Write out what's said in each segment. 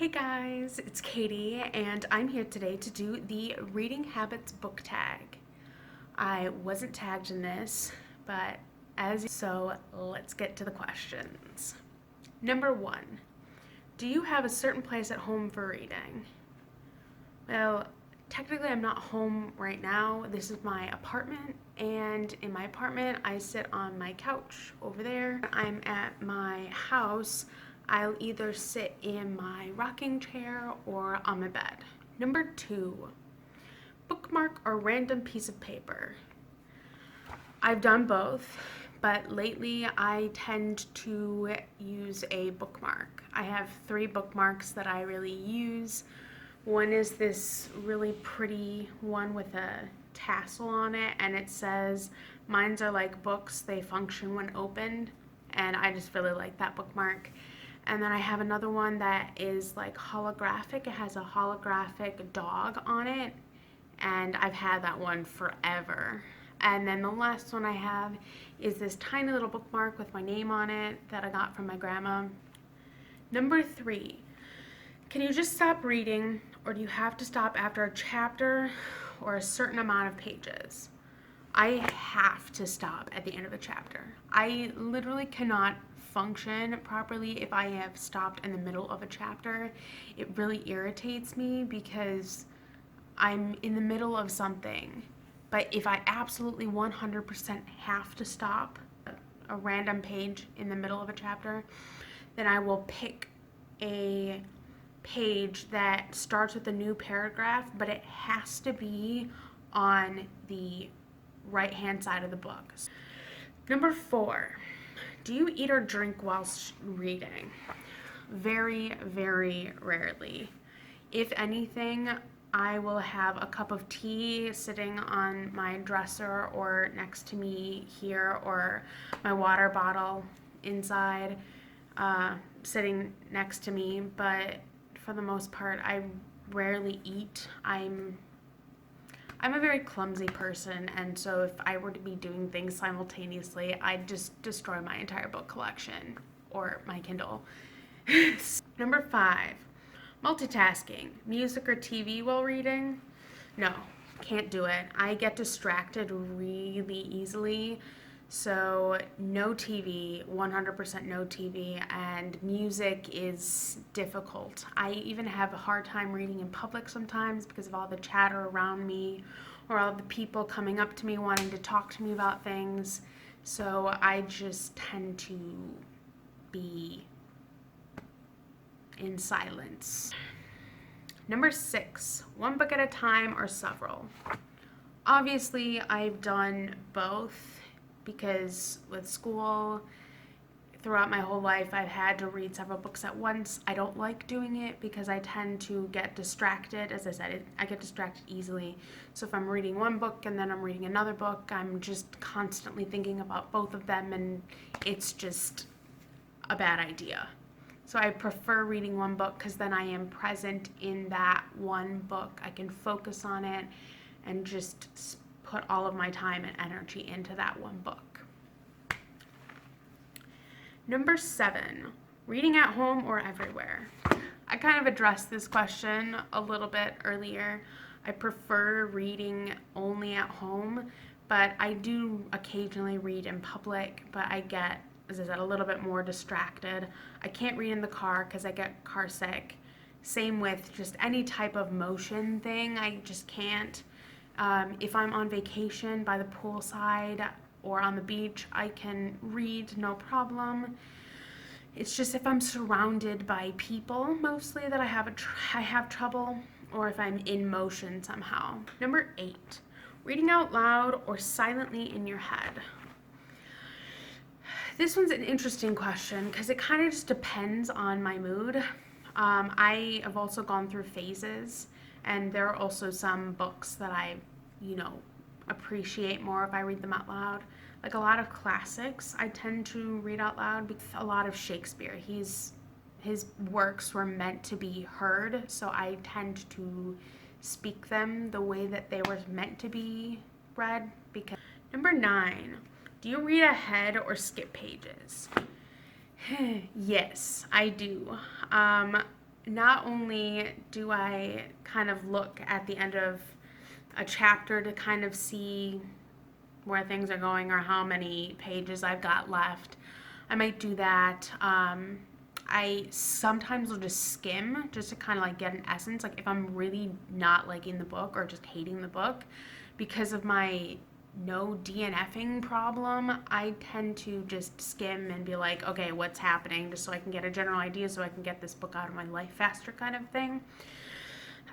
Hey guys, it's Katie, and I'm here today to do the Reading Habits book tag. I wasn't tagged in this, but so let's get to the questions. Number 1, do you have a certain place at home for reading? Well, technically I'm not home right now. This is my apartment, and in my apartment I sit on my couch over there. I'm at my house. I'll either sit in my rocking chair or on my bed. Number 2, bookmark or random piece of paper. I've done both, but lately I tend to use a bookmark. I have 3 bookmarks that I really use. One is this really pretty one with a tassel on it, and it says, "Mines are like books, they function when opened," and I just really like that bookmark. And then I have another one that is like holographic. It has a holographic dog on it, and I've had that one forever. And then the last one I have is this tiny little bookmark with my name on it that I got from my grandma. Number 3, can you just stop reading, or do you have to stop after a chapter or a certain amount of pages? I have to stop at the end of a chapter. I literally cannot function properly if I have stopped in the middle of a chapter. It really irritates me because I'm in the middle of something. But if I absolutely 100% have to stop a random page in the middle of a chapter, then I will pick a page that starts with a new paragraph, but it has to be on the right-hand side of the book. Number 4, do you eat or drink whilst reading? Very, very rarely. If anything, I will have a cup of tea sitting on my dresser or next to me here, or my water bottle inside sitting next to me, but for the most part, I rarely eat. I'm a very clumsy person, and so if I were to be doing things simultaneously, I'd just destroy my entire book collection or my Kindle. Number 5, multitasking, music or TV while reading? No, can't do it. I get distracted really easily. So no TV, 100% no TV, and music is difficult. I even have a hard time reading in public sometimes because of all the chatter around me or all the people coming up to me wanting to talk to me about things. So I just tend to be in silence. Number 6, one book at a time or several? Obviously, I've done both, because with school, throughout my whole life, I've had to read several books at once. I don't like doing it because I tend to get distracted. As I said, I get distracted easily. So if I'm reading one book and then I'm reading another book, I'm just constantly thinking about both of them, and it's just a bad idea. So I prefer reading one book because then I am present in that one book. I can focus on it and just put all of my time and energy into that one book. Number 7, reading at home or everywhere? I kind of addressed this question a little bit earlier. I prefer reading only at home, but I do occasionally read in public, but I get, as I said, a little bit more distracted. I can't read in the car because I get car sick. Same with just any type of motion thing, I just can't. If I'm on vacation by the poolside or on the beach, I can read no problem. It's just if I'm surrounded by people mostly that I have trouble, or if I'm in motion somehow. Number 8, reading out loud or silently in your head? This one's an interesting question because it kind of just depends on my mood. I have also gone through phases, and there are also some books that I, appreciate more if I read them out loud. Like a lot of classics, I tend to read out loud. A lot of Shakespeare, his works were meant to be heard, so I tend to speak them the way that they were meant to be read. Because Number 9, do you read ahead or skip pages? Yes, I do. not only do I kind of look at the end of a chapter to kind of see where things are going or how many pages I've got left, I might do that. I sometimes will just skim just to kind of like get an essence. Like if I'm really not liking the book or just hating the book, because of my no DNFing problem, I tend to just skim and be like, okay, what's happening, just so I can get a general idea so I can get this book out of my life faster kind of thing.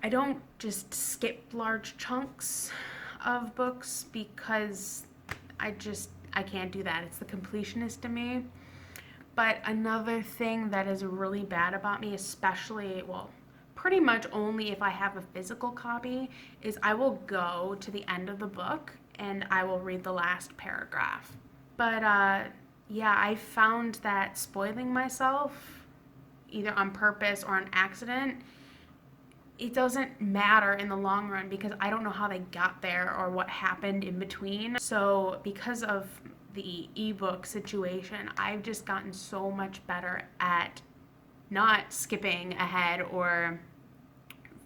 I don't just skip large chunks of books because I can't do that. It's the completionist in me. But another thing that is really bad about me, especially, well, pretty much only if I have a physical copy, is I will go to the end of the book and I will read the last paragraph. But yeah, I found that spoiling myself, either on purpose or on accident, it doesn't matter in the long run because I don't know how they got there or what happened in between. So because of the ebook situation, I've just gotten so much better at not skipping ahead or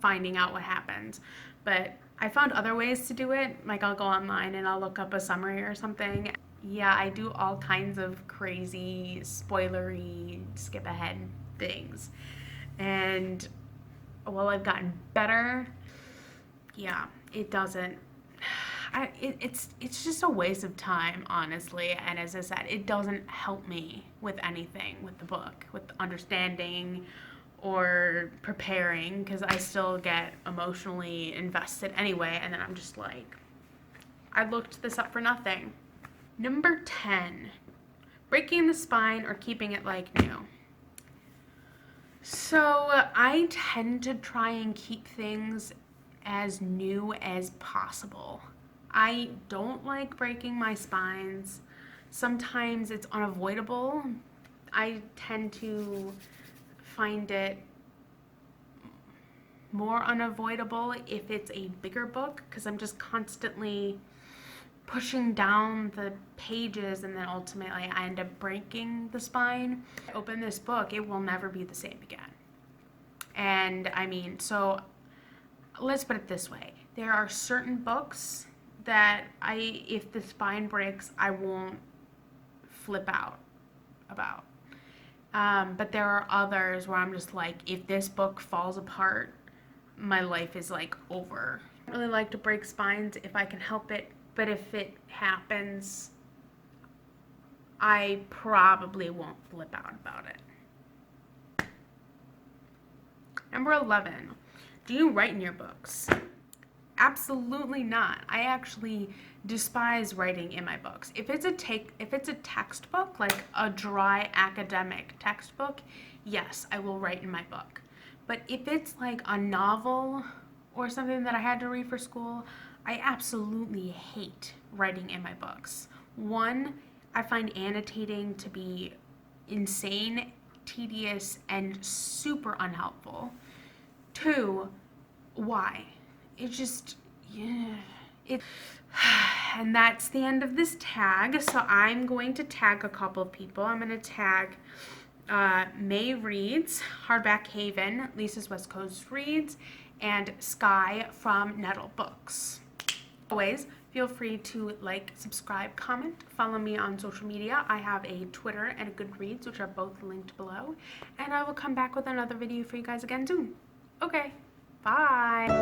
finding out what happens. But I found other ways to do it. Like I'll go online and I'll look up a summary or something. Yeah, I do all kinds of crazy, spoilery, skip ahead things. And while I've gotten better, yeah, it doesn't. It's just a waste of time, honestly. And as I said, it doesn't help me with anything with the book, with understanding or preparing, because I still get emotionally invested anyway. And then I'm just like, I looked this up for nothing. Number 10, breaking the spine or keeping it like new. So I tend to try and keep things as new as possible. I don't like breaking my spines. Sometimes it's unavoidable. I tend to find it more unavoidable if it's a bigger book because I'm just constantly pushing down the pages and then ultimately I end up breaking the spine. I open this book, it will never be the same again. And I mean, so let's put it this way. There are certain books that if the spine breaks, I won't flip out about. But there are others where I'm just like, if this book falls apart, my life is like over. I don't really like to break spines if I can help it, but if it happens, I probably won't flip out about it. Number 11, do you write in your books? Absolutely not. I actually despise writing in my books. If it's a textbook, like a dry academic textbook, yes, I will write in my book. But if it's like a novel or something that I had to read for school, I absolutely hate writing in my books. One, I find annotating to be insane, tedious, and super unhelpful. Two, why? It just, yeah. And that's the end of this tag. So I'm going to tag a couple of people. I'm going to tag May Reads, Hardback Haven, Lisa's West Coast Reads, and Sky from Nettle Books. Always, feel free to like, subscribe, comment, follow me on social media. I have a Twitter and a Goodreads, which are both linked below. And I will come back with another video for you guys again soon. Okay, bye.